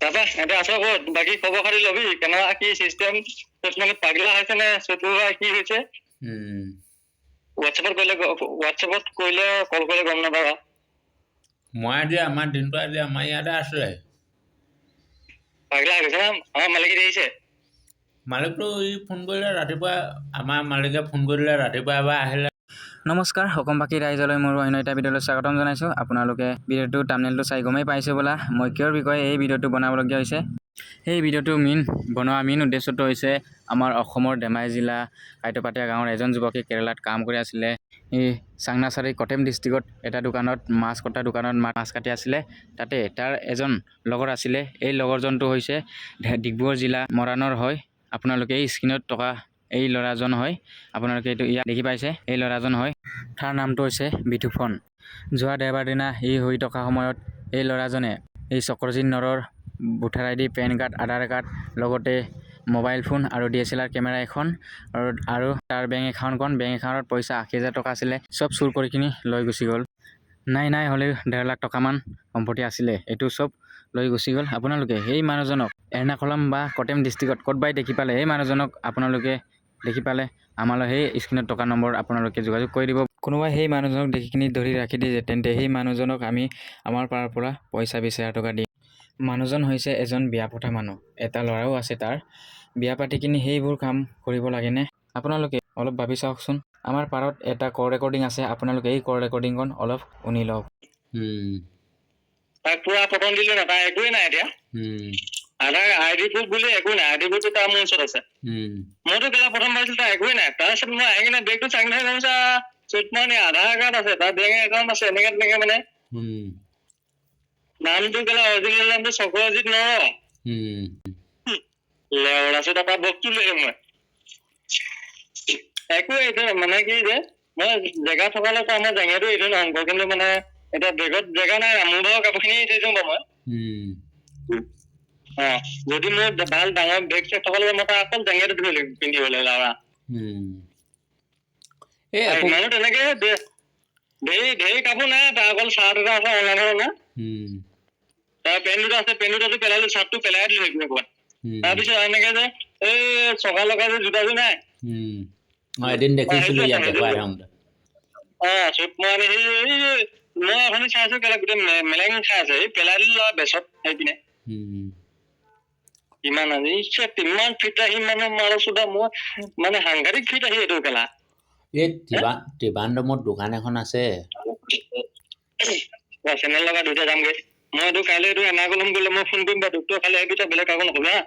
তাৰপৰা এতিয়া আছ ক'ত? বাকী খবৰ খাতি ল'বি কেনেকুৱা কি চিষ্টেম মানে পাগলা হৈছে নে চতুৰা কি হৈছে? হোৱাটছএপত কৰিলে কল কৰিলে গম নাপাবা। মই আজি আমাৰ দিনটো আজি আমাৰ ইয়াতে আছিলে। পাগলা হৈ গৈছে না? আমাৰ মালিকে দেখিছে? মালিকটো ফোন কৰিলে ৰাতিপুৱা, আমাৰ মালিকে ফোন কৰিলে ৰাতিপুৱা এবাৰ আহিলে। নমস্কাৰ অসমবাসী ৰাইজলৈ মোৰ অন্য এটা ভিডিঅ'লৈ স্বাগতম জনাইছোঁ। আপোনালোকে ভিডিঅ'টো থাম্বনেইলটো চাই গমেই পাইছে বোলা মই কিয়ৰ বিষয়ে এই ভিডিঅ'টো বনাবলগীয়া হৈছে। এই ভিডিঅ'টো বনোৱা উদ্দেশ্যটো হৈছে আমাৰ অসমৰ ধেমাজি জিলা কাইটপাতিয়া গাঁৱৰ এজন যুৱকে কেৰেলাত কাম কৰি আছিলে। এই চাংনাচাৰী কটেম ডিষ্ট্ৰিক্টত এটা দোকানত মাছ কটা দোকানত মাছ কাটি আছিলে। তাতে তাৰ এজন লগৰ আছিলে। এই লগৰজনটো হৈছে ডিব্ৰুগড় জিলা মৰাণৰ হয়। আপোনালোকে এই স্ক্ৰীনত থকা এই ল'ৰাজন হয়। আপোনালোকে এইটো ইয়াত দেখি পাইছে। এই ল'ৰাজন হয়। তাৰ নামটো হৈছে বিতুপন। যোৱা দেওবাৰ দিনা এই হৈ থকা সময়ত এই ল'ৰাজনে এই চক্ৰজিৎ নৰৰ ভোটাৰ ID, পেন কাৰ্ড, আধাৰ কাৰ্ড লগতে মোবাইল ফোন আৰু DSLR কেমেৰা এখন আৰু তাৰ বেংক একাউণ্টত পইচা 80,000 টকা আছিলে। চব চুৰ কৰি কিনি লৈ গুচি গ'ল। নাই হ'লেও 1.5 লাখ টকামান সম্পত্তি আছিলে। এইটো চব লৈ গুচি গ'ল। আপোনালোকে সেই মানুহজনক এৰ্ণাকুলাম বা কটেম ডিষ্ট্ৰিক্টত ক'তবাই দেখি পালে এই মানুহজনক আপোনালোকে দেখি পালে আমালৈ সেই স্ক্ৰীনত থকা নম্বৰ আপোনালোকে যোগাযোগ কৰি দিব। কোনোবাই সেই মানুহজনক দেখি কিনি ধৰি ৰাখি দিয়ে তেন্তে সেই মানুহজনক আমি আমাৰ পাৰৰ পৰা পইচা 20,000 টকা দিম। মানুহজন হৈছে এজন বিয়া পতা মানুহ। এটা ল'ৰাও আছে তাৰ। বিয়া পাতি কিনি সেইবোৰ কাম কৰিব লাগেনে? আপোনালোকে অলপ ভাবি চাওকচোন। আমাৰ পাৰত এটা কল ৰেকৰ্ডিং আছে। আপোনালোকে এই কল ৰেকৰ্ডিংখন অলপ শুনি লওক। তাক পুৰা পতন দিলো না, তাৰ একোৱে নাই এতিয়া। আধাৰ ID প্ৰুফ বুলি একো নাই। ID প্ৰুফটো তাৰ মোৰ ওচৰত আছে। মইতো কেলা প্ৰথম ভাবিছিলো তাৰ একোৱে নাই। তাৰপিছত মই আহি কিনে বেগটো চাং ধৰি ভাবিছা চুটমানি আধাৰ কাৰ্ড আছে, তাৰ বেংক একাউণ্ট আছে, এনেকে মানে নামটো কেলা অৰিজিনেল নামটো চক্ৰজিৎ নৰ। লেওৰাছে তাৰপৰা বস্তু লৈ মই একো এইটো মানে কি যে মই জেগা থকালে আমাৰ জেগাটো এইটো নহব, কিন্তু মানে এতিয়া বেগত জেগা নাই। মোৰ বাৰু কাপোৰখিনি থৈ যাওঁ বাৰু মই। যদি মোৰ ভাল ডাঙৰ বেগ চেগ থকালে মই তাৰ অকল জেঙেটো পিন্ধিবলৈ লাউৰা ইমানো তেনেকে ঢেৰ কাপোৰ নাই। তাৰ অকল চাৰ্ট এটা আছে অনলাইনৰ না, তাৰ পেণ্ট দুটা আছে। পেণ্ট দুটাটো পেলালো, চাৰ্টটো পেলাই দিলো এইপিনে ক'ৰবাত। তাৰপিছত এনেকে যে এই চকা লগা যে জোতাযোৰ নাই, এদিন দেখিছিলো ইয়াত দেখুৱাই থাকোঁতে। চুট মাৰি মই অথনি চাইছো কেলা গোটেই মেলেং খাই আছে। এই পেলাই দিলো বেচত সেইপিনে। ইমান আজি ইমান ফিট আহি মানে মাৰছোদা মই মানে সাংঘাতিক ফিট আহি এইটো কেলা। এই ত্ৰিবান্দমত দোকান এখন আছে। চেনেল লগা দুটা যামগৈ। মই এইটো কাইলৈ এইটো এৰ্ণাকুলাম গ'লে মই ফোন কৰিম বাৰু। তোক খালি এইটো বেলেগ কাকো নকবি হা।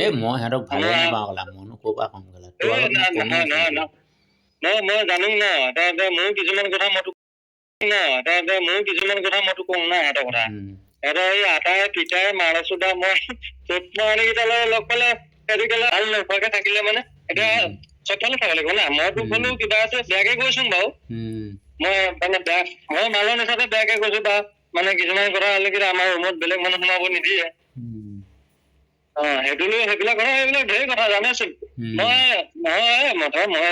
এই মই সিহঁতক ভালেই নাপাওঁ কলা। মইনো ক'ৰ পৰা কম কলা। মই জানো ন তই মোৰ কিছুমান কথা মই তোক কওঁ না সিহঁতৰ কথা। সিহঁতৰ এই আটাই পিতাই মাৰছোদা মই চুট মাৰিকেইটালৈ লগ পালে সেইটো কেলা ভাল নোখোৱাকে থাকিলে মানে এতিয়া চবফালে চাব লাগিব না। মই তোক ক'লো কিবা আছে বেয়াকে কৈছো বাৰু। মই মানে মই মালৰ নিচাতে বেয়াকে কৈছো বা মানে কিছুমান কথা হ'লে কিন্তু আমাৰ ৰুমত বেলেগ মানুহ সোমাব নিদিয়ে। সেইবিলাক কথা এইবিলাক ঢেৰ কথা জানেচোন। মই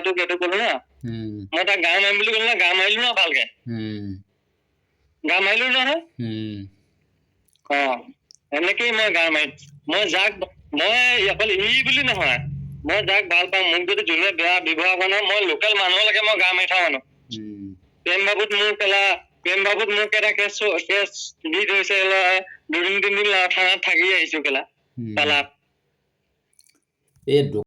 তোক এইটো ক'লো না, মই তাক গা মাৰিম বুলি ক'লো না, গা মাৰিলো না ভালকে। গা মাৰিলো নহয়। এনেকেই মই গা মাৰিম। মই অকল বুলি নহয়, মই যাক ভাল পাওঁ মোক যদি যোনে বেয়া ব্যৱহাৰ কৰে মই লোকেল মানুহলৈকে মই গা মাৰি থোৱা মানুহ। প্ৰেম বাবুত মোক এটা কেছ দি থৈছে। 2-3 দিন থানাত থাকি আহিছো কেলা।